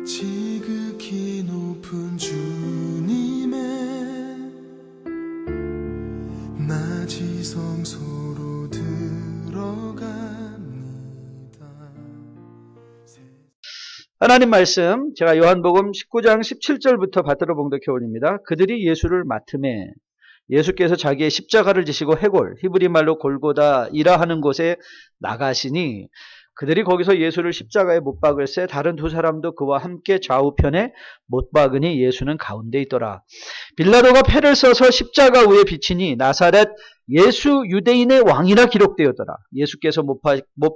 지극히 높은 주님의 낮이 성소로 들어갑니다. 하나님 말씀, 제가 요한복음 19장 17절부터 받들어 봉독 교훈입니다. 그들이 예수를 맡음에 예수께서 자기의 십자가를 지시고 해골, 히브리 말로 골고다이라 하는 곳에 나가시니 그들이 거기서 예수를 십자가에 못 박을새 다른 두 사람도 그와 함께 좌우편에 못 박으니 예수는 가운데 있더라. 빌라도가 패를 써서 십자가 위에 비치니 나사렛 예수 유대인의 왕이라 기록되었더라. 예수께서 못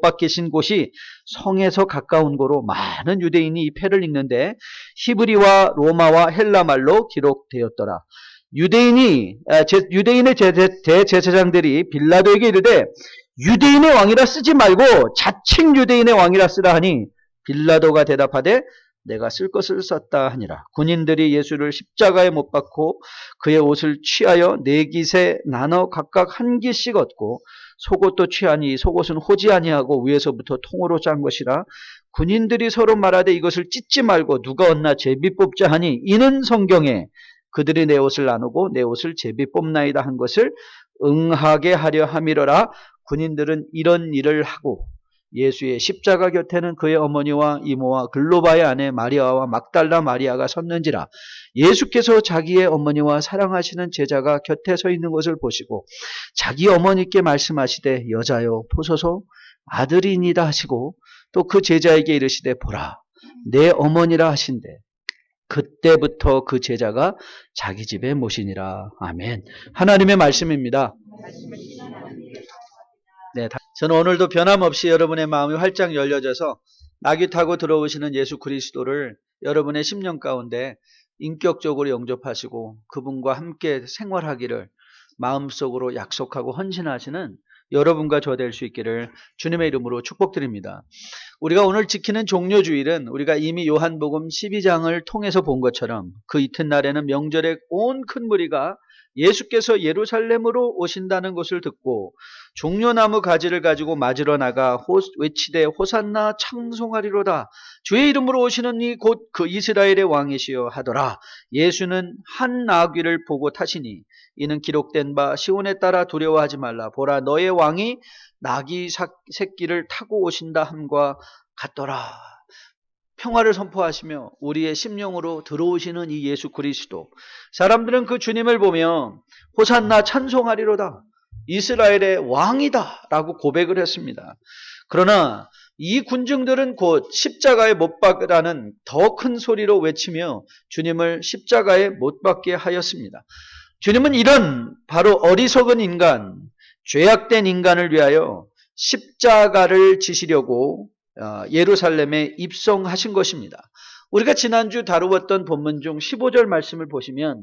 박히신 곳이 성에서 가까운 곳으로 많은 유대인이 이 패를 읽는데 히브리와 로마와 헬라 말로 기록되었더라. 유대인의 대제사장들이 빌라도에게 이르되 유대인의 왕이라 쓰지 말고 자칭 유대인의 왕이라 쓰라 하니 빌라도가 대답하되 내가 쓸 것을 썼다 하니라. 군인들이 예수를 십자가에 못 박고 그의 옷을 취하여 네 깃에 나눠 각각 한 깃씩 얻고 속옷도 취하니 속옷은 호지 아니하고 위에서부터 통으로 짠 것이라. 군인들이 서로 말하되 이것을 찢지 말고 누가 얻나 제비 뽑자 하니 이는 성경에 그들이 내 옷을 나누고 내 옷을 제비 뽑나이다 한 것을 응하게 하려 함이로라. 군인들은 이런 일을 하고 예수의 십자가 곁에는 그의 어머니와 이모와 글로바의 아내 마리아와 막달라 마리아가 섰는지라. 예수께서 자기의 어머니와 사랑하시는 제자가 곁에 서 있는 것을 보시고 자기 어머니께 말씀하시되 여자여 보소서 아들이니라 하시고 또 그 제자에게 이르시되 보라 내 어머니라 하신대 그때부터 그 제자가 자기 집에 모시니라. 아멘. 하나님의 말씀입니다. 네, 저는 오늘도 변함없이 여러분의 마음이 활짝 열려져서 낙이 타고 들어오시는 예수 그리스도를 여러분의 심령 가운데 인격적으로 영접하시고 그분과 함께 생활하기를 마음속으로 약속하고 헌신하시는 여러분과 저 될 수 있기를 주님의 이름으로 축복드립니다. 우리가 오늘 지키는 종료주일은 우리가 이미 요한복음 12장을 통해서 본 것처럼 그 이튿날에는 명절에 온 큰 무리가 예수께서 예루살렘으로 오신다는 것을 듣고 종려나무 가지를 가지고 맞으러 나가 외치되 호산나 찬송하리로다. 주의 이름으로 오시는 이 곧 그 이스라엘의 왕이시여 하더라. 예수는 한 나귀를 보고 타시니 이는 기록된 바 시온에 따라 두려워하지 말라. 보라 너의 왕이 나귀 새끼를 타고 오신다 함과 같더라. 평화를 선포하시며 우리의 심령으로 들어오시는 이 예수 그리스도. 사람들은 그 주님을 보며 호산나 찬송하리로다. 이스라엘의 왕이다 라고 고백을 했습니다. 그러나 이 군중들은 곧 십자가에 못 박으라는 더 큰 소리로 외치며 주님을 십자가에 못 박게 하였습니다. 주님은 이런 바로 어리석은 인간, 죄악된 인간을 위하여 십자가를 지시려고 예루살렘에 입성하신 것입니다. 우리가 지난주 다루었던 본문 중 15절 말씀을 보시면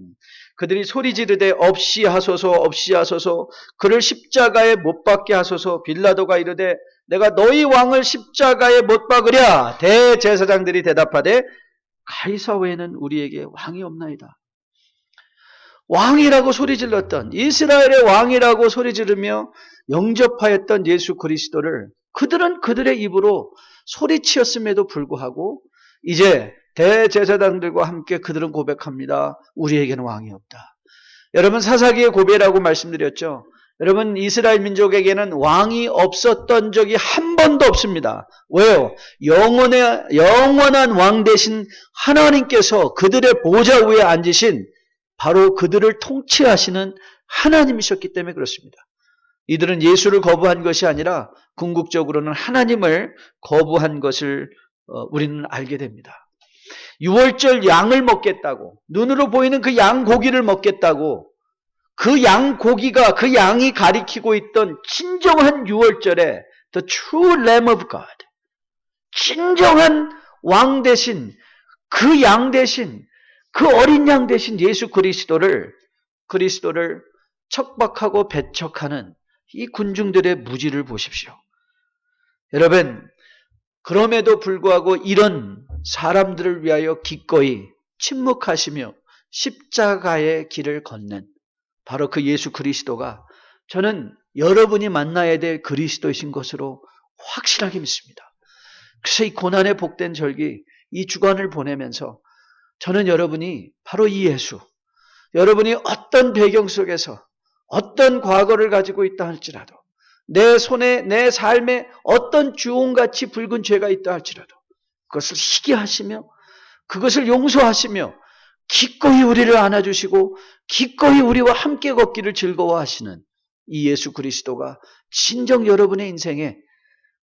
그들이 소리 지르되 없이 하소서 없이 하소서 그를 십자가에 못 박게 하소서. 빌라도가 이르되 내가 너희 왕을 십자가에 못 박으랴. 대제사장들이 대답하되 가이사 외에는 우리에게 왕이 없나이다. 왕이라고 소리 질렀던 이스라엘의 왕이라고 소리 지르며 영접하였던 예수 그리스도를 그들은 그들의 입으로 소리치었음에도 불구하고 이제 대제사장들과 함께 그들은 고백합니다. 우리에게는 왕이 없다. 여러분 사사기의 고백이라고 말씀드렸죠. 여러분 이스라엘 민족에게는 왕이 없었던 적이 한 번도 없습니다. 왜요? 영원한 왕 되신 하나님께서 그들의 보좌 위에 앉으신 바로 그들을 통치하시는 하나님이셨기 때문에 그렇습니다. 이들은 예수를 거부한 것이 아니라 궁극적으로는 하나님을 거부한 것을 우리는 알게 됩니다. 6월절 양을 먹겠다고 눈으로 보이는 그 양 고기를 먹겠다고 그 양 고기가 그 양이 가리키고 있던 진정한 6월절에 The true Lamb of God 진정한 왕 대신 그 양 대신 그 어린 양 대신 예수 그리스도를 척박하고 배척하는 이 군중들의 무지를 보십시오. 여러분 그럼에도 불구하고 이런 사람들을 위하여 기꺼이 침묵하시며 십자가의 길을 걷는 바로 그 예수 그리스도가 저는 여러분이 만나야 될 그리스도이신 것으로 확실하게 믿습니다. 그래서 이 고난의 복된 절기 이 주간을 보내면서 저는 여러분이 바로 이 예수, 여러분이 어떤 배경 속에서 어떤 과거를 가지고 있다 할지라도, 내 손에 내 삶에 어떤 주홍같이 붉은 죄가 있다 할지라도 그것을 희귀하시며 그것을 용서하시며 기꺼이 우리를 안아주시고 기꺼이 우리와 함께 걷기를 즐거워하시는 이 예수 그리스도가 진정 여러분의 인생에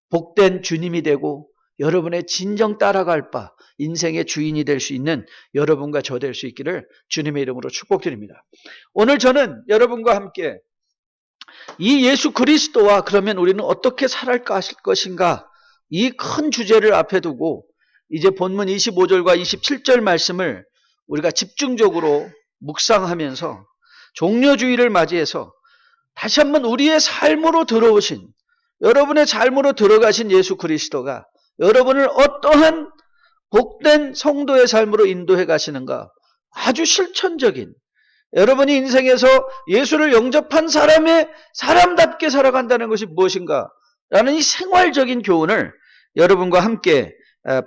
복된 주님이 되고 여러분의 진정 따라갈 바 인생의 주인이 될 수 있는 여러분과 저 될 수 있기를 주님의 이름으로 축복드립니다. 오늘 저는 여러분과 함께 이 예수 그리스도와 그러면 우리는 어떻게 살아갈 것인가, 이 큰 주제를 앞에 두고 이제 본문 25절과 27절 말씀을 우리가 집중적으로 묵상하면서 종료주의를 맞이해서 다시 한번 우리의 삶으로 들어오신, 여러분의 삶으로 들어가신 예수 그리스도가 여러분을 어떠한 복된 성도의 삶으로 인도해 가시는가, 아주 실천적인, 여러분이 인생에서 예수를 영접한 사람답게 살아간다는 것이 무엇인가 라는 이 생활적인 교훈을 여러분과 함께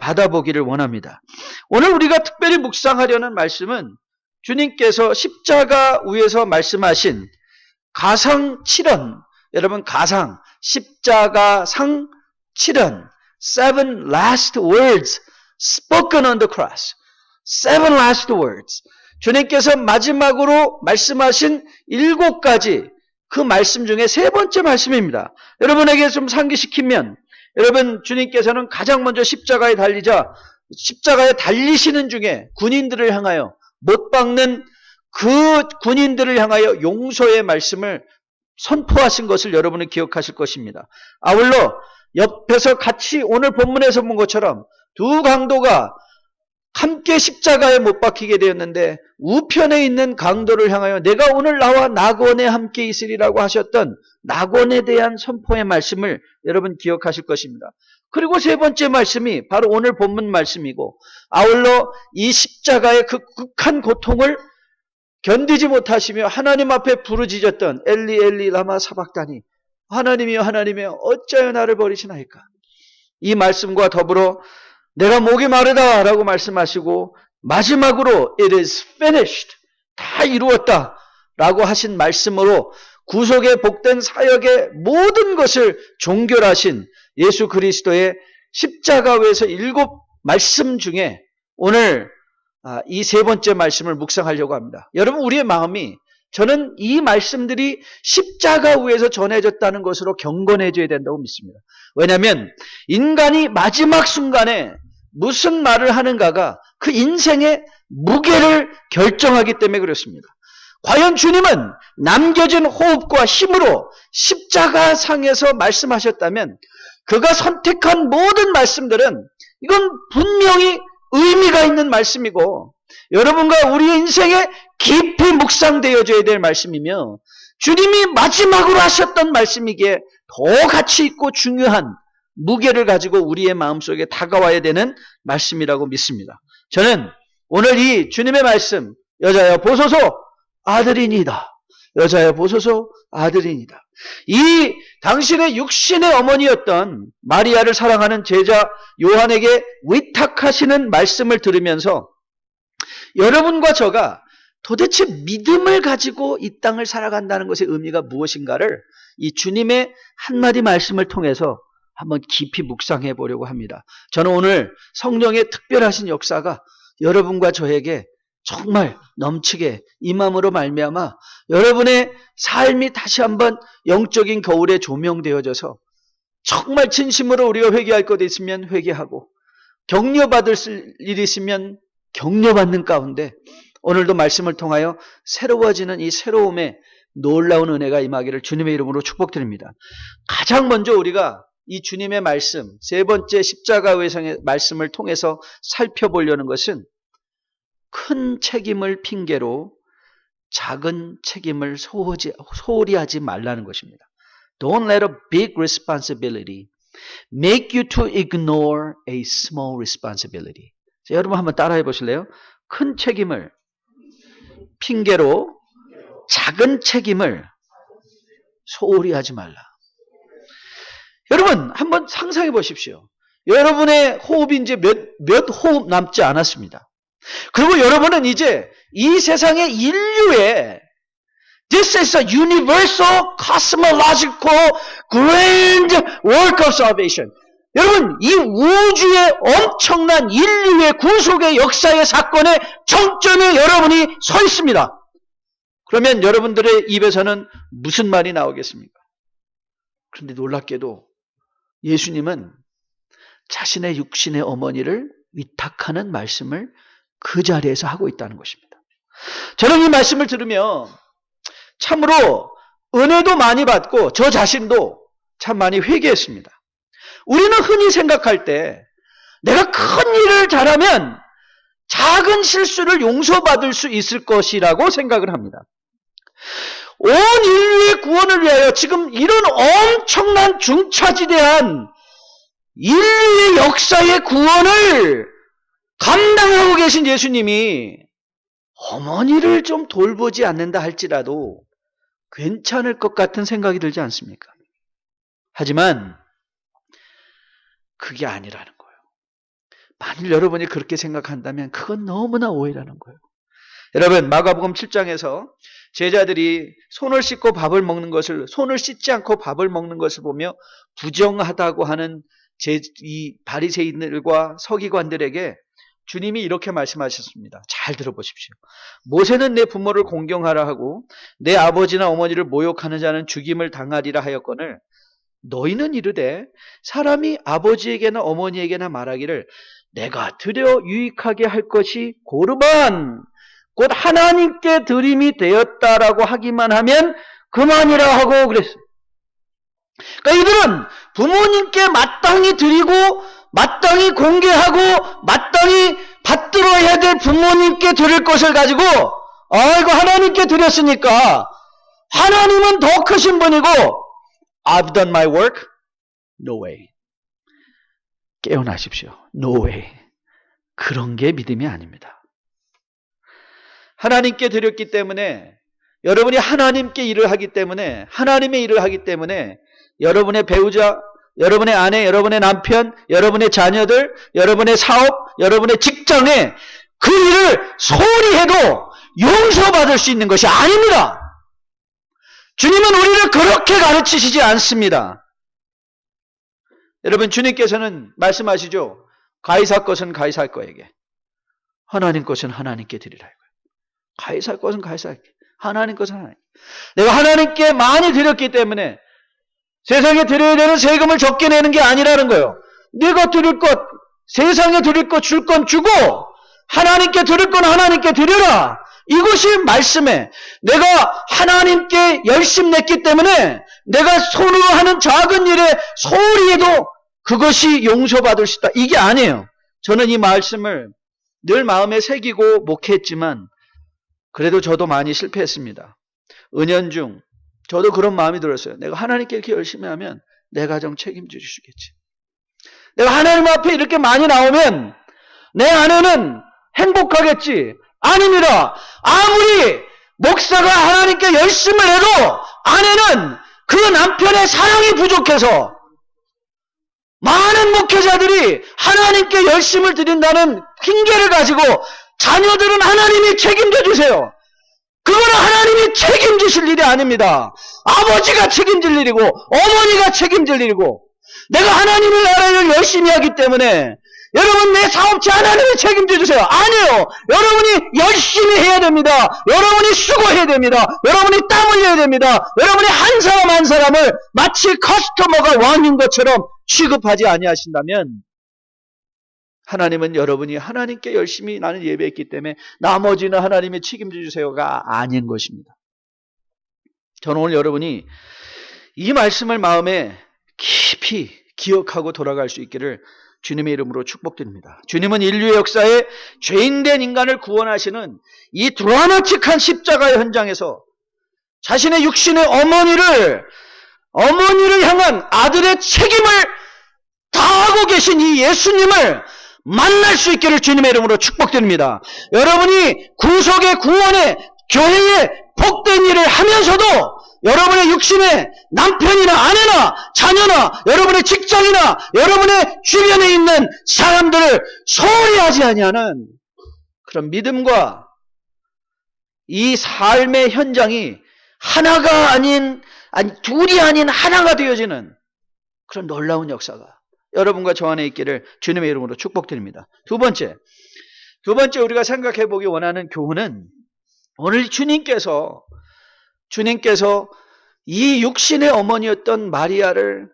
받아보기를 원합니다. 오늘 우리가 특별히 묵상하려는 말씀은 주님께서 십자가 위에서 말씀하신 가상 7언, 여러분 가상, 십자가상 7언, seven last words spoken on the cross. seven last words. 주님께서 마지막으로 말씀하신 7가지 그 말씀 중에 세 번째 말씀입니다. 여러분에게 좀 상기시키면, 여러분 주님께서는 가장 먼저 십자가에 달리시는 중에 군인들을 향하여, 못 박는 그 군인들을 향하여 용서의 말씀을 선포하신 것을 여러분은 기억하실 것입니다. 아울러 옆에서 같이 오늘 본문에서 본 것처럼 두 강도가 함께 십자가에 못 박히게 되었는데 우편에 있는 강도를 향하여 내가 오늘 나와 낙원에 함께 있으리라고 하셨던 낙원에 대한 선포의 말씀을 여러분 기억하실 것입니다. 그리고 세 번째 말씀이 바로 오늘 본문 말씀이고, 아울러 이 십자가의 그 극한 고통을 견디지 못하시며 하나님 앞에 부르짖었던 엘리 엘리 라마 사박다니, 하나님이여 하나님이여 어찌하여 나를 버리시나이까, 이 말씀과 더불어 내가 목이 마르다 라고 말씀하시고 마지막으로 it is finished, 다 이루었다 라고 하신 말씀으로 구속의 복된 사역의 모든 것을 종결하신 예수 그리스도의 십자가 위에서 7 말씀 중에 오늘 이 세 번째 말씀을 묵상하려고 합니다. 여러분, 우리의 마음이, 저는 이 말씀들이 십자가 위에서 전해졌다는 것으로 경건해져야 된다고 믿습니다. 왜냐하면 인간이 마지막 순간에 무슨 말을 하는가가 그 인생의 무게를 결정하기 때문에 그렇습니다. 과연 주님은 남겨진 호흡과 힘으로 십자가상에서 말씀하셨다면 그가 선택한 모든 말씀들은 이건 분명히 의미가 있는 말씀이고 여러분과 우리의 인생에 깊이 묵상되어져야 될 말씀이며 주님이 마지막으로 하셨던 말씀이기에 더 가치 있고 중요한 무게를 가지고 우리의 마음속에 다가와야 되는 말씀이라고 믿습니다. 저는 오늘 이 주님의 말씀, 여자여 보소서 아들이니이다. 여자여 보소서 아들이니이다. 이 당신의 육신의 어머니였던 마리아를 사랑하는 제자 요한에게 위탁하시는 말씀을 들으면서 여러분과 저가 도대체 믿음을 가지고 이 땅을 살아간다는 것의 의미가 무엇인가를 이 주님의 한마디 말씀을 통해서 한번 깊이 묵상해 보려고 합니다. 저는 오늘 성령의 특별하신 역사가 여러분과 저에게 정말 넘치게 임함으로 말미암아 여러분의 삶이 다시 한번 영적인 거울에 조명되어져서 정말 진심으로 우리가 회개할 것 있으면 회개하고 격려받을 일 있으면 격려받는 가운데 오늘도 말씀을 통하여 새로워지는 이 새로움에 놀라운 은혜가 임하기를 주님의 이름으로 축복드립니다. 가장 먼저 우리가 이 주님의 말씀, 세 번째 십자가 외상의 말씀을 통해서 살펴보려는 것은 큰 책임을 핑계로 작은 책임을 소홀히 하지 말라는 것입니다. Don't let a big responsibility make you to ignore a small responsibility. 자, 여러분 한번 따라해 보실래요? 큰 책임을 핑계로 작은 책임을 소홀히 하지 말라. 여러분 한번 상상해 보십시오. 여러분의 호흡이 이제 몇 호흡 남지 않았습니다. 그리고 여러분은 이제 이 세상의 인류의 This is a universal, cosmological, grand work of salvation. 여러분, 이 우주의 엄청난 인류의 구속의 역사의 사건의 정점에 여러분이 서 있습니다. 그러면 여러분들의 입에서는 무슨 말이 나오겠습니까? 그런데 놀랍게도 예수님은 자신의 육신의 어머니를 위탁하는 말씀을 그 자리에서 하고 있다는 것입니다. 저는 이 말씀을 들으며 참으로 은혜도 많이 받고 저 자신도 참 많이 회개했습니다. 우리는 흔히 생각할 때 내가 큰 일을 잘하면 작은 실수를 용서받을 수 있을 것이라고 생각을 합니다. 온 인류의 구원을 위하여 지금 이런 엄청난 중차지대한 인류의 역사의 구원을 감당하고 계신 예수님이 어머니를 좀 돌보지 않는다 할지라도 괜찮을 것 같은 생각이 들지 않습니까? 하지만 그게 아니라는 거예요. 만일 여러분이 그렇게 생각한다면 그건 너무나 오해라는 거예요. 여러분, 마가복음 7장에서 제자들이 손을 씻고 밥을 먹는 것을, 손을 씻지 않고 밥을 먹는 것을 보며 부정하다고 하는 이 바리새인들과 서기관들에게 주님이 이렇게 말씀하셨습니다. 잘 들어보십시오. 모세는 내 부모를 공경하라 하고 내 아버지나 어머니를 모욕하는 자는 죽임을 당하리라 하였거늘 너희는 이르되 사람이 아버지에게나 어머니에게나 말하기를 내가 드려 유익하게 할 것이 고르반 곧 하나님께 드림이 되었다라고 하기만 하면 그만이라 하고 그랬어요. 그러니까 이들은 부모님께 마땅히 드리고 마땅히 공개하고 마땅히 받들어야 될 부모님께 드릴 것을 가지고 이거 하나님께 드렸으니까 하나님은 더 크신 분이고 I've done my work? No way. 깨어나십시오. No way. 그런 게 믿음이 아닙니다. 하나님께 드렸기 때문에 여러분이 하나님께 일을 하기 때문에 하나님의 일을 하기 때문에 여러분의 배우자, 여러분의 아내, 여러분의 남편, 여러분의 자녀들, 여러분의 사업, 여러분의 직장에 그 일을 소홀히 해도 용서받을 수 있는 것이 아닙니다. 주님은 우리를 그렇게 가르치시지 않습니다. 여러분, 주님께서는 말씀하시죠. 가이사 것은 가이사 거에게, 하나님 것은 하나님께 드리라. 가이사 것은 가이사에게, 하나님 것은 하나님. 내가 하나님께 많이 드렸기 때문에 세상에 드려야 되는 세금을 적게 내는 게 아니라는 거예요. 네가 드릴 것, 세상에 드릴 것 줄 건 주고 하나님께 드릴 건 하나님께 드려라. 이것이 말씀에 내가 하나님께 열심 냈기 때문에 내가 손으로 하는 작은 일에 소홀히 해도 그것이 용서받을 수 있다. 이게 아니에요. 저는 이 말씀을 늘 마음에 새기고 목회했지만 그래도 저도 많이 실패했습니다. 은연중 저도 그런 마음이 들었어요. 내가 하나님께 이렇게 열심히 하면 내 가정 책임져 주시겠지. 내가 하나님 앞에 이렇게 많이 나오면 내 아내는 행복하겠지. 아닙니다. 아무리 목사가 하나님께 열심을 해도 아내는 그 남편의 사랑이 부족해서 많은 목회자들이 하나님께 열심을 드린다는 핑계를 가지고 자녀들은 하나님이 책임져 주세요. 그거는 하나님이 책임지실 일이 아닙니다. 아버지가 책임질 일이고 어머니가 책임질 일이고 내가 하나님의 나라를 열심히 하기 때문에 여러분 내 사업체 하나님이 책임져 주세요. 아니에요. 여러분이 열심히 해야 됩니다. 여러분이 수고해야 됩니다. 여러분이 땀 흘려야 됩니다. 여러분이 한 사람 한 사람을 마치 커스터머가 왕인 것처럼 취급하지 아니하신다면 하나님은 여러분이 하나님께 열심히 나는 예배했기 때문에 나머지는 하나님이 책임져 주세요가 아닌 것입니다. 저는 오늘 여러분이 이 말씀을 마음에 깊이 기억하고 돌아갈 수 있기를 주님의 이름으로 축복드립니다. 주님은 인류의 역사에 죄인된 인간을 구원하시는 이 드라마틱한 십자가의 현장에서 자신의 육신의 어머니를 향한 아들의 책임을 다하고 계신 이 예수님을 만날 수 있기를 주님의 이름으로 축복드립니다. 여러분이 구속의 구원의 교회의 복된 일을 하면서도 여러분의 육신에 남편이나 아내나 자녀나 여러분의 직장이나 여러분의 주변에 있는 사람들을 소홀히 하지 아니하는 그런 믿음과 이 삶의 현장이 하나가 아니 둘이 아닌 하나가 되어지는 그런 놀라운 역사가 여러분과 저 안에 있기를 주님의 이름으로 축복드립니다. 두 번째 우리가 생각해 보기 원하는 교훈은 오늘 주님께서 이 육신의 어머니였던 마리아를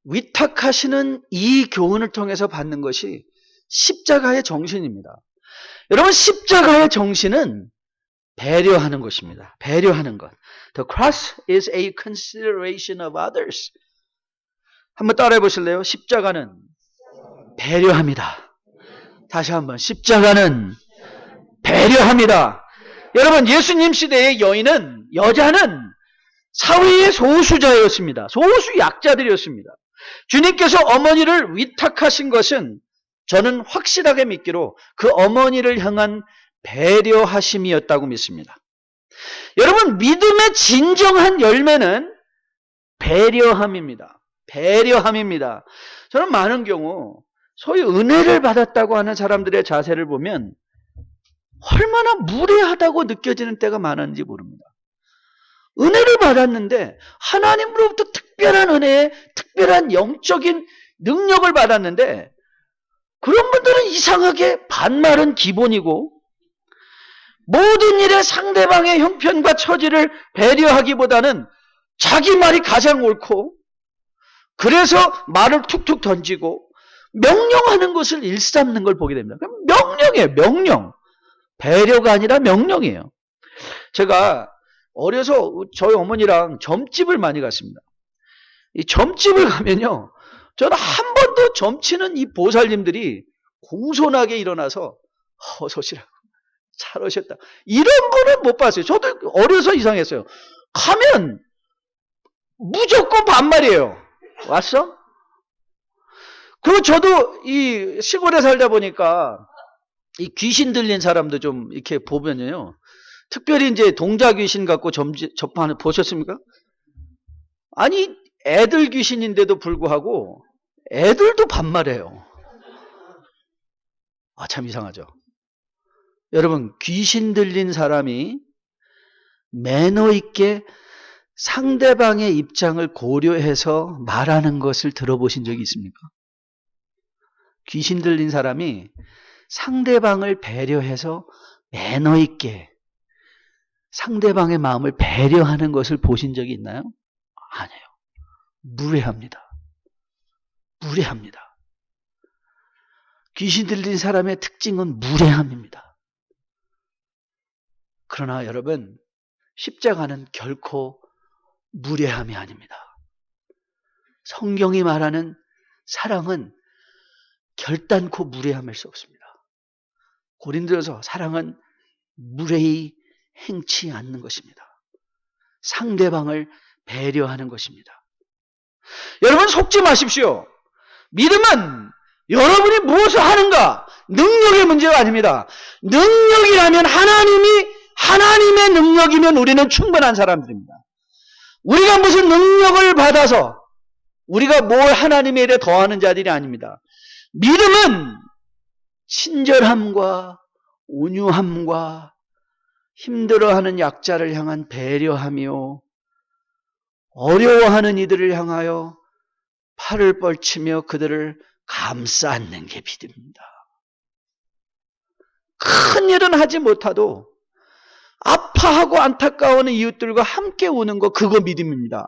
위탁하시는 이 교훈을 통해서 받는 것이 십자가의 정신입니다. 여러분, 십자가의 정신은 배려하는 것입니다. 배려하는 것. The cross is a consideration of others. 한번 따라해 보실래요? 십자가는 배려합니다. 다시 한번, 십자가는 배려합니다. 여러분, 예수님 시대의 여자는 사회의 소수자였습니다. 소수 약자들이었습니다. 주님께서 어머니를 위탁하신 것은 저는 확실하게 믿기로 그 어머니를 향한 배려하심이었다고 믿습니다. 여러분, 믿음의 진정한 열매는 배려함입니다. 배려함입니다. 저는 많은 경우 소위 은혜를 받았다고 하는 사람들의 자세를 보면 얼마나 무례하다고 느껴지는 때가 많은지 모릅니다. 은혜를 받았는데 하나님으로부터 특별한 은혜에 특별한 영적인 능력을 받았는데 그런 분들은 이상하게 반말은 기본이고 모든 일에 상대방의 형편과 처지를 배려하기보다는 자기 말이 가장 옳고 그래서 말을 툭툭 던지고 명령하는 것을 일삼는 걸 보게 됩니다. 명령이에요. 명령. 배려가 아니라 명령이에요. 제가 어려서 저희 어머니랑 점집을 많이 갔습니다. 이 점집을 가면요, 저는 한 번도 점치는 이 보살님들이 공손하게 일어나서 어서 오시라고, 잘 오셨다, 이런 분은 못 봤어요. 저도 어려서 이상했어요. 가면 무조건 반말이에요. 왔어? 그리고 저도 이 시골에 살다 보니까 이 귀신 들린 사람도 좀 이렇게 보면요, 특별히 이제 동자 귀신 갖고 접하는 보셨습니까? 아니, 애들 귀신인데도 불구하고 애들도 반말해요. 아, 참 이상하죠. 여러분, 귀신 들린 사람이 매너 있게 상대방의 입장을 고려해서 말하는 것을 들어보신 적이 있습니까? 귀신 들린 사람이 상대방을 배려해서 매너 있게 상대방의 마음을 배려하는 것을 보신 적이 있나요? 아니에요. 무례합니다. 무례합니다. 귀신 들린 사람의 특징은 무례함입니다. 그러나 여러분, 십자가는 결코 무례함이 아닙니다. 성경이 말하는 사랑은 결단코 무례함일 수 없습니다. 고린도서 사랑은 무례히 행치 않는 것입니다. 상대방을 배려하는 것입니다. 여러분, 속지 마십시오. 믿음은 여러분이 무엇을 하는가, 능력의 문제가 아닙니다. 능력이라면 하나님의 능력이면 우리는 충분한 사람들입니다. 우리가 무슨 능력을 받아서 우리가 뭘 하나님의 일에 더하는 자들이 아닙니다. 믿음은 친절함과 온유함과 힘들어하는 약자를 향한 배려하며 어려워하는 이들을 향하여 팔을 뻗치며 그들을 감싸 안는 게 믿음입니다. 큰 일은 하지 못하도 아파하고 안타까워하는 이웃들과 함께 우는 거, 그거 믿음입니다.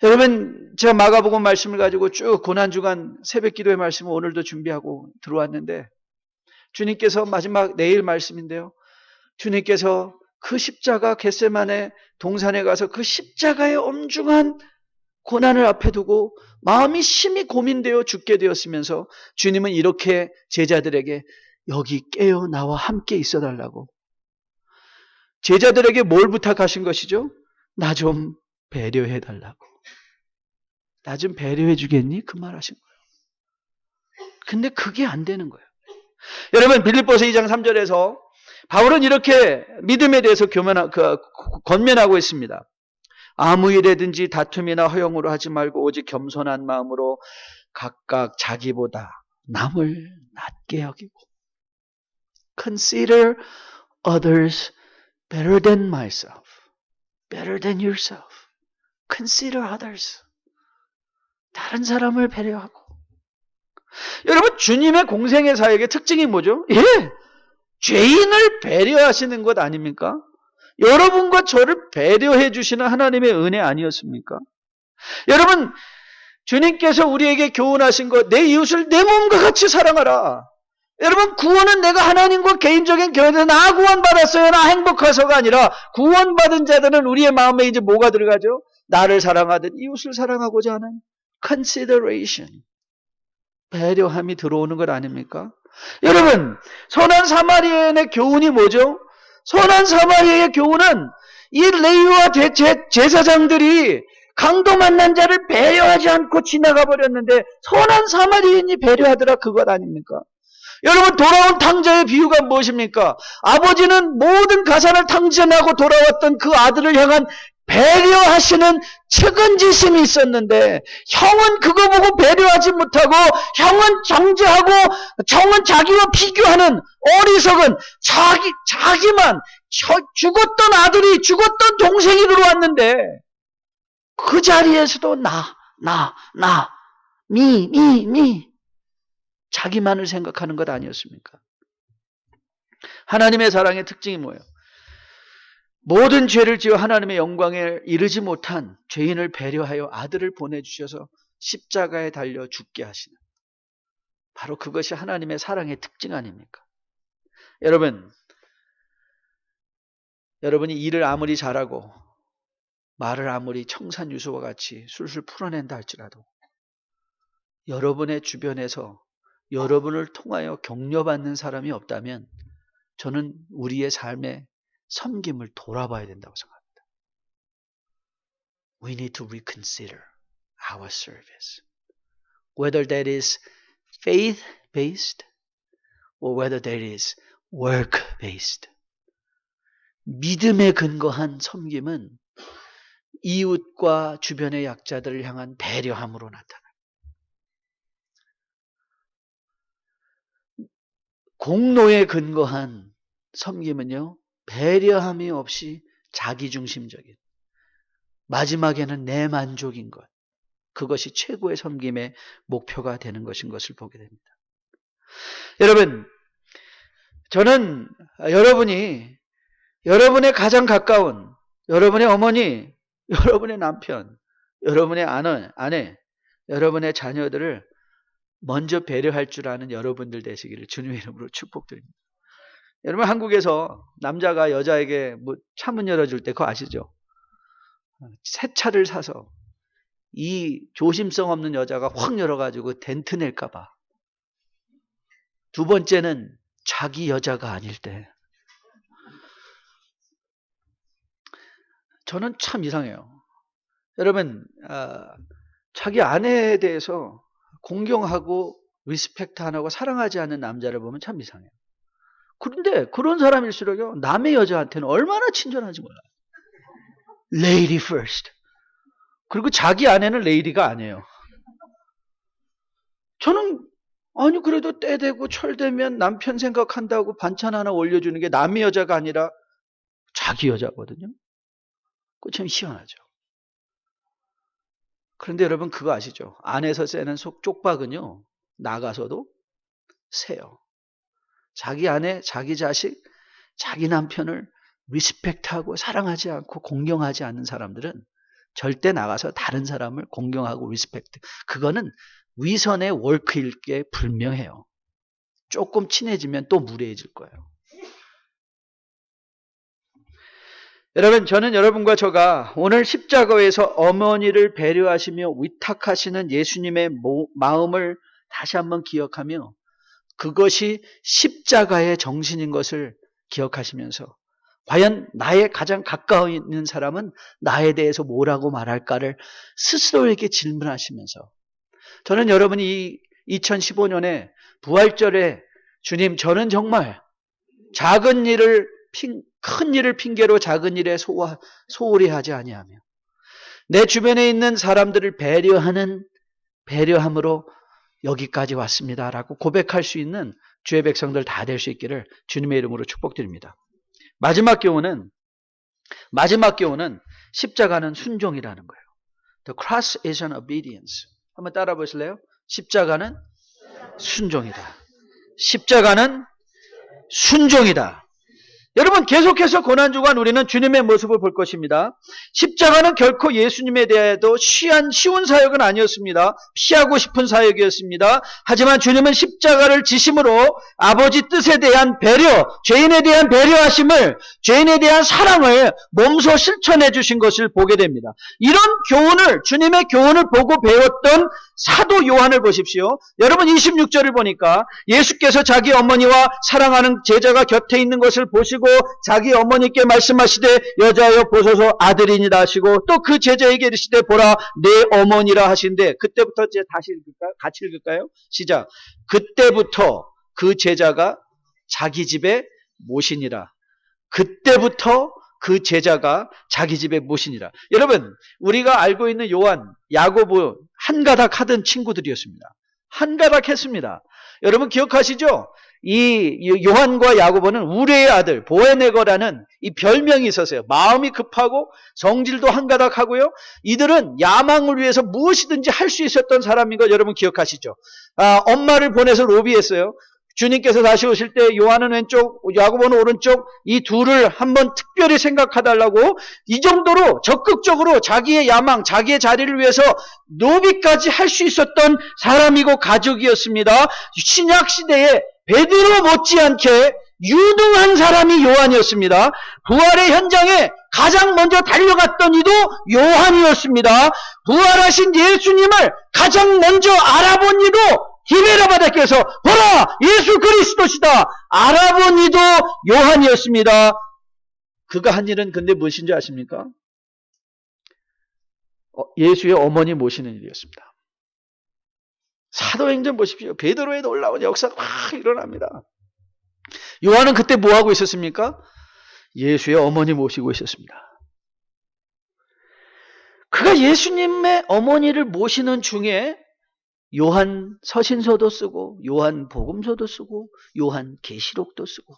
여러분, 제가 마가복음 말씀을 가지고 쭉 고난주간 새벽기도의 말씀을 오늘도 준비하고 들어왔는데, 주님께서 마지막 내일 말씀인데요, 주님께서 그 십자가 겟세마네 동산에 가서 그 십자가의 엄중한 고난을 앞에 두고 마음이 심히 고민되어 죽게 되었으면서 주님은 이렇게 제자들에게 여기 깨어 나와 함께 있어달라고, 제자들에게 뭘 부탁하신 것이죠? 나 좀 배려해달라고. 나 좀 배려해 주겠니? 그 말 하신 거예요. 근데 그게 안 되는 거예요. 여러분, 빌립보서 2장 3절에서 바울은 이렇게 믿음에 대해서 권면하고 있습니다. 아무 일에든지 다툼이나 허용으로 하지 말고 오직 겸손한 마음으로 각각 자기보다 남을 낮게 여기고 Consider others better than myself, better than yourself. Consider others. 다른 사람을 배려하고. 여러분, 주님의 공생의 사역의 특징이 뭐죠? 예, 죄인을 배려하시는 것 아닙니까? 여러분과 저를 배려해 주시는 하나님의 은혜 아니었습니까? 여러분, 주님께서 우리에게 교훈하신 것, 내 이웃을 내 몸과 같이 사랑하라. 여러분, 구원은 내가 하나님과 개인적인 교회에서 나 구원받았어요, 나 행복해서가 아니라 구원받은 자들은 우리의 마음에 이제 뭐가 들어가죠? 나를 사랑하듯 이웃을 사랑하고자 하는 consideration, 배려함이 들어오는 것 아닙니까? 여러분, 선한 사마리아인의 교훈이 뭐죠? 선한 사마리아의 교훈은 이 레위와 제사장들이 강도 만난 자를 배려하지 않고 지나가 버렸는데 선한 사마리아인이 배려하더라, 그것 아닙니까? 여러분, 돌아온 탕자의 비유가 무엇입니까? 아버지는 모든 가산을 탕진하고 돌아왔던 그 아들을 향한 배려하시는 측은지심이 있었는데 형은 그거 보고 배려하지 못하고 형은 정죄하고 형은 자기와 비교하는 어리석은 자기만 죽었던 아들이 죽었던 동생이 들어왔는데 그 자리에서도 미 자기만을 생각하는 것 아니었습니까? 하나님의 사랑의 특징이 뭐예요? 모든 죄를 지어 하나님의 영광에 이르지 못한 죄인을 배려하여 아들을 보내주셔서 십자가에 달려 죽게 하시는, 바로 그것이 하나님의 사랑의 특징 아닙니까? 여러분이 일을 아무리 잘하고 말을 아무리 청산유수와 같이 술술 풀어낸다 할지라도 여러분의 주변에서 여러분을 통하여 격려받는 사람이 없다면 저는 우리의 삶의 섬김을 돌아봐야 된다고 생각합니다. We need to reconsider our service. Whether that is faith-based or whether that is work-based. 믿음에 근거한 섬김은 이웃과 주변의 약자들을 향한 배려함으로 나타납니다. 공로에 근거한 섬김은요, 배려함이 없이 자기중심적인, 마지막에는 내 만족인 것, 그것이 최고의 섬김의 목표가 되는 것인 것을 보게 됩니다. 여러분, 저는 여러분의 가장 가까운 여러분의 어머니, 여러분의 남편, 여러분의 아내, 여러분의 자녀들을 먼저 배려할 줄 아는 여러분들 되시기를 주님의 이름으로 축복드립니다. 여러분, 한국에서 남자가 여자에게 차 문 열어줄 때 그거 아시죠? 새 차를 사서 이 조심성 없는 여자가 확 열어가지고 덴트 낼까봐. 두 번째는 자기 여자가 아닐 때. 저는 참 이상해요. 여러분, 자기 아내에 대해서 공경하고 리스펙트 안 하고 사랑하지 않는 남자를 보면 참 이상해요. 그런데 그런 사람일수록요, 남의 여자한테는 얼마나 친절한지 몰라요. Lady first. 그리고 자기 아내는 레이디가 아니에요. 저는 아니 그래도 때 되고 철 되면 남편 생각한다고 반찬 하나 올려주는 게 남의 여자가 아니라 자기 여자거든요. 그거 참 희한하죠. 그런데 여러분 그거 아시죠? 안에서 쐬는 쪽박은요, 나가서도 새요. 자기 아내, 자기 자식, 자기 남편을 리스펙트하고 사랑하지 않고 공경하지 않는 사람들은 절대 나가서 다른 사람을 공경하고 리스펙트, 그거는 위선의 월크일 게 분명해요. 조금 친해지면 또 무례해질 거예요. 여러분, 저는 여러분과 저가 오늘 십자가에서 어머니를 배려하시며 위탁하시는 예수님의 마음을 다시 한번 기억하며 그것이 십자가의 정신인 것을 기억하시면서 과연 나의 가장 가까이 있는 사람은 나에 대해서 뭐라고 말할까를 스스로에게 질문하시면서, 저는 여러분이 2015년에 부활절에 주님, 저는 정말 작은 일을 큰 일을 핑계로 작은 일에 소홀히 하지 아니하며 내 주변에 있는 사람들을 배려함으로 여기까지 왔습니다라고 고백할 수 있는 주의 백성들 다 될 수 있기를 주님의 이름으로 축복드립니다. 마지막 교훈은 십자가는 순종이라는 거예요. The cross is an obedience. 한번 따라 보실래요? 십자가는 순종이다. 십자가는 순종이다. 여러분, 계속해서 고난주간 우리는 주님의 모습을 볼 것입니다. 십자가는 결코 예수님에 대해도 쉬운 사역은 아니었습니다. 피하고 싶은 사역이었습니다. 하지만 주님은 십자가를 지심으로 아버지 뜻에 대한 배려, 죄인에 대한 배려하심을, 죄인에 대한 사랑을 몸소 실천해 주신 것을 보게 됩니다. 이런 교훈을, 주님의 교훈을 보고 배웠던 사도 요한을 보십시오. 여러분, 26절을 보니까 예수께서 자기 어머니와 사랑하는 제자가 곁에 있는 것을 보시고 자기 어머니께 말씀하시되 여자여 보소서 아들이니라 하시고 또 그 제자에게 이르시되 보라 내 어머니라 하신데, 그때부터 이제 다시 읽을까요? 같이 읽을까요? 시작. 그때부터 그 제자가 자기 집에 모시니라. 그때부터 그 제자가 자기 집에 모시니라. 여러분, 우리가 알고 있는 요한, 야고보 한가닥 하던 친구들이었습니다. 한가닥 했습니다. 여러분 기억하시죠? 이 요한과 야고보는 우레의 아들 보에네거라는 이 별명이 있었어요. 마음이 급하고 성질도 한가닥하고요. 이들은 야망을 위해서 무엇이든지 할 수 있었던 사람인 거 여러분 기억하시죠? 엄마를 보내서 로비했어요. 주님께서 다시 오실 때 요한은 왼쪽, 야고보는 오른쪽, 이 둘을 한번 특별히 생각해달라고 이 정도로 적극적으로 자기의 야망, 자기의 자리를 위해서 노비까지 할 수 있었던 사람이고 가족이었습니다. 신약시대에 베드로 못지않게 유능한 사람이 요한이었습니다. 부활의 현장에 가장 먼저 달려갔던 이도 요한이었습니다. 부활하신 예수님을 가장 먼저 알아본 이도 히베라 바다께서 보라 예수 그리스도시다 알아본 이도 요한이었습니다. 그가 한 일은 근데 무엇인지 아십니까? 예수의 어머니 모시는 일이었습니다. 사도행전 보십시오. 베드로에 놀라운 역사가 막 일어납니다. 요한은 그때 뭐 하고 있었습니까? 예수의 어머니 모시고 있었습니다. 그가 예수님의 어머니를 모시는 중에 요한 서신서도 쓰고 요한 복음서도 쓰고 요한 계시록도 쓰고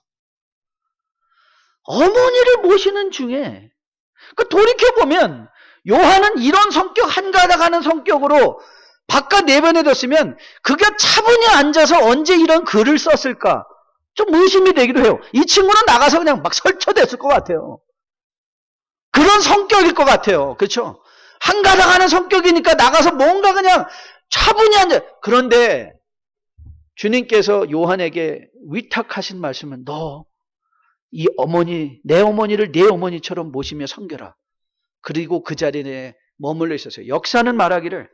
어머니를 모시는 중에 돌이켜보면 요한은 이런 성격 한가닥하는 성격으로 바깥 내변해뒀으면 그가 차분히 앉아서 언제 이런 글을 썼을까 좀 의심이 되기도 해요. 이 친구는 나가서 그냥 막 설쳐댔을 것 같아요. 그런 성격일 것 같아요. 그렇죠? 한가닥하는 성격이니까 나가서 뭔가 그냥 차분히 앉아. 그런데 주님께서 요한에게 위탁하신 말씀은 너 이 어머니, 내 어머니를 내 어머니처럼 모시며 섬겨라. 그리고 그 자리에 머물러 있었어요. 역사를 말하기를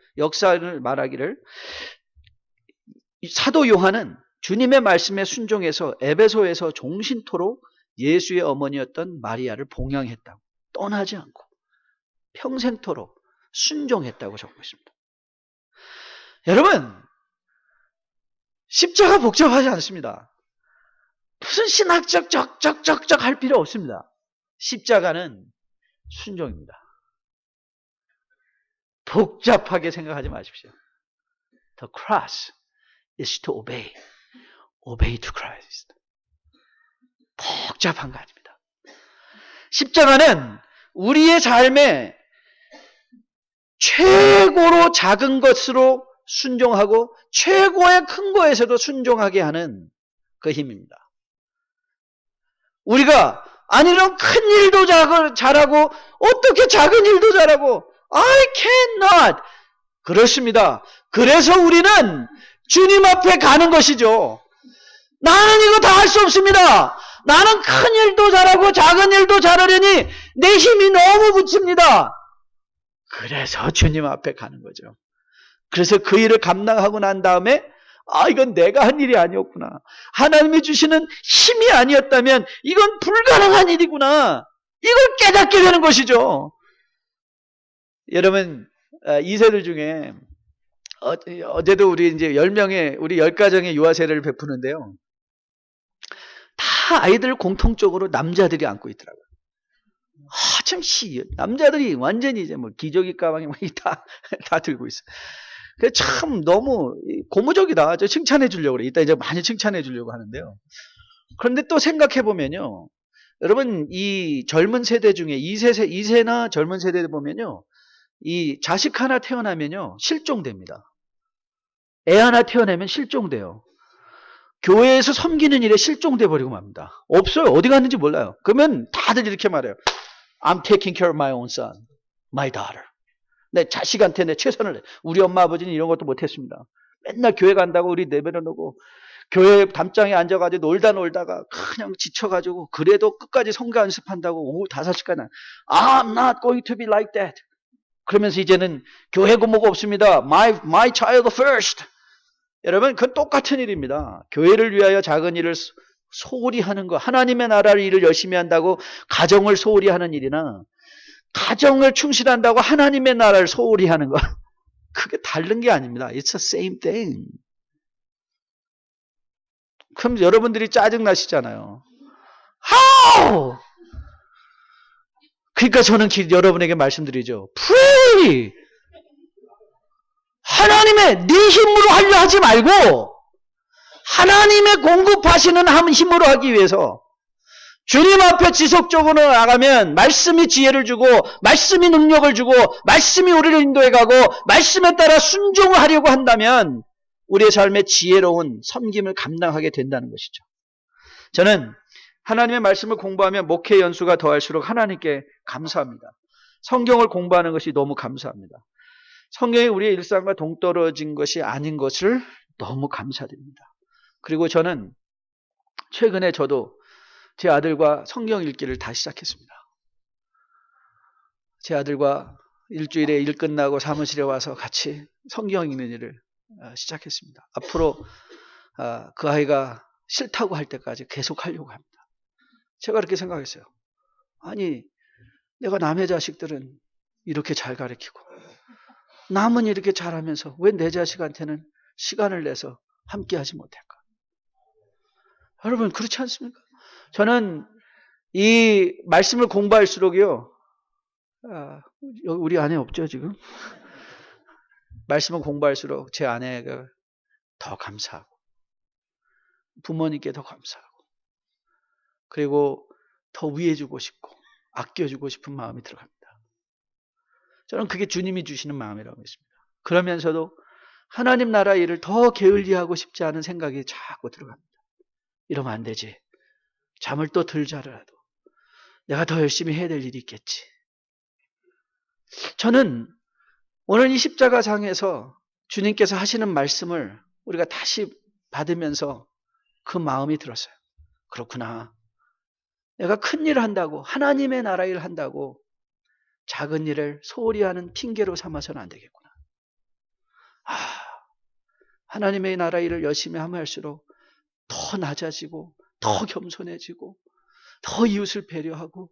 사도 요한은 주님의 말씀에 순종해서 에베소에서 종신토록 예수의 어머니였던 마리아를 봉양했다고, 떠나지 않고 평생토록 순종했다고 적고 있습니다. 여러분, 십자가 복잡하지 않습니다. 무슨 신학적 적적적적 할 필요 없습니다. 십자가는 순종입니다. 복잡하게 생각하지 마십시오. The cross is to obey. Obey to Christ. 복잡한 거 아닙니다. 십자가는 우리의 삶에 최고로 작은 것으로 순종하고 최고의 큰 거에서도 순종하게 하는 그 힘입니다. 우리가 이런 큰 일도 잘하고 어떻게 작은 일도 잘하고 I cannot. 그렇습니다. 그래서 우리는 주님 앞에 가는 것이죠. 나는 이거 다 할 수 없습니다. 나는 큰 일도 잘하고 작은 일도 잘하려니 내 힘이 너무 붙습니다. 그래서 주님 앞에 가는 거죠. 그래서 그 일을 감당하고 난 다음에 이건 내가 한 일이 아니었구나. 하나님이 주시는 힘이 아니었다면 이건 불가능한 일이구나. 이걸 깨닫게 되는 것이죠. 여러분, 2세들 중에 어제도 우리 이제 10명의 우리 10가정의 유아 세례를 베푸는데요. 다 다 아이들 공통적으로 남자들이 안고 있더라고요. 참 남자들이 완전히 이제 뭐 기저귀 가방에 다 들고 있어요. 그래서 참 너무 고무적이다. 저 칭찬해 주려고 그래. 이따 이제 많이 칭찬해 주려고 하는데요. 그런데 또 생각해 보면요. 여러분, 이 젊은 세대 중에 2세나 젊은 세대 보면요. 이 자식 하나 태어나면요. 실종됩니다. 애 하나 태어나면 실종돼요. 교회에서 섬기는 일에 실종돼 버리고 맙니다. 없어요. 어디 갔는지 몰라요. 그러면 다들 이렇게 말해요. I'm taking care of my own son, my daughter. 내 자식한테 내 최선을 내. 우리 엄마 아버지는 이런 것도 못했습니다. 맨날 교회 간다고 우리 내버려 놓고 교회 담장에 앉아가지고 놀다가 그냥 지쳐가지고 그래도 끝까지 성가 연습한다고 오후 5시까지 I'm not going to be like that. 그러면서 이제는 교회고 뭐고 없습니다. My child first. 여러분, 그건 똑같은 일입니다. 교회를 위하여 작은 일을 소홀히 하는 거, 하나님의 나라를 일을 열심히 한다고 가정을 소홀히 하는 일이나 가정을 충실한다고 하나님의 나라를 소홀히 하는 거, 그게 다른 게 아닙니다. It's the same thing. 그럼 여러분들이 짜증나시잖아요. How? 그러니까 저는 여러분에게 말씀드리죠. Pray! 하나님의 네 힘으로 하려 하지 말고 하나님의 공급하시는 힘으로 하기 위해서 주님 앞에 지속적으로 나가면 말씀이 지혜를 주고 말씀이 능력을 주고 말씀이 우리를 인도해 가고 말씀에 따라 순종을 하려고 한다면 우리의 삶에 지혜로운 섬김을 감당하게 된다는 것이죠. 저는 하나님의 말씀을 공부하면 목회 연수가 더할수록 하나님께 감사합니다. 성경을 공부하는 것이 너무 감사합니다. 성경이 우리의 일상과 동떨어진 것이 아닌 것을 너무 감사드립니다. 그리고 저는 최근에 저도 제 아들과 성경 읽기를 다시 시작했습니다. 제 아들과 일주일에 일 끝나고 사무실에 와서 같이 성경 읽는 일을 시작했습니다. 앞으로 그 아이가 싫다고 할 때까지 계속 하려고 합니다. 제가 그렇게 생각했어요. 아니, 내가 남의 자식들은 이렇게 잘 가르치고 남은 이렇게 잘하면서 왜 내 자식한테는 시간을 내서 함께 하지 못할까? 여러분, 그렇지 않습니까? 저는 이 말씀을 공부할수록요, 우리 아내 없죠, 지금? 말씀을 공부할수록 제 아내가 더 감사하고, 부모님께 더 감사하고, 그리고 더 위해주고 싶고, 아껴주고 싶은 마음이 들어갑니다. 저는 그게 주님이 주시는 마음이라고 믿습니다. 그러면서도 하나님 나라 일을 더 게을리하고 싶지 않은 생각이 자꾸 들어갑니다. 이러면 안 되지. 잠을 또 덜 자더라도 내가 더 열심히 해야 될 일이 있겠지. 저는 오늘 이 십자가상에서 주님께서 하시는 말씀을 우리가 다시 받으면서 그 마음이 들었어요. 그렇구나. 내가 큰 일을 한다고, 하나님의 나라 일을 한다고 작은 일을 소홀히 하는 핑계로 삼아서는 안 되겠구나. 하나님의 나라 일을 열심히 하면 할수록 더 낮아지고 더 겸손해지고 더 이웃을 배려하고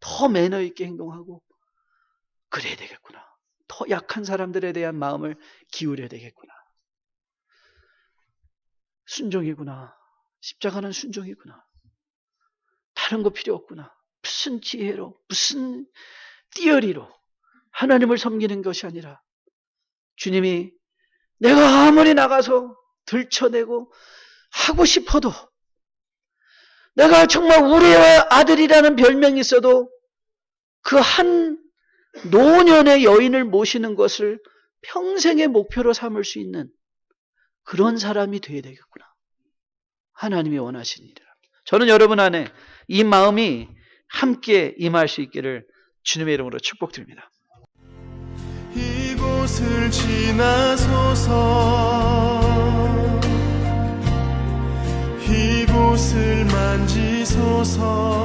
더 매너 있게 행동하고 그래야 되겠구나. 더 약한 사람들에 대한 마음을 기울여야 되겠구나. 순종이구나. 십자가는 순종이구나. 다른 거 필요 없구나. 무슨 지혜로, 무슨 띠어리로 하나님을 섬기는 것이 아니라 주님이 내가 아무리 나가서 들춰내고 하고 싶어도 내가 정말 우리의 아들이라는 별명이 있어도 그 한 노년의 여인을 모시는 것을 평생의 목표로 삼을 수 있는 그런 사람이 되어야 되겠구나. 하나님이 원하시는 일이라. 저는 여러분 안에 이 마음이 함께 임할 수 있기를 주님의 이름으로 축복드립니다. 이곳을 지나소서 이곳을 만지소서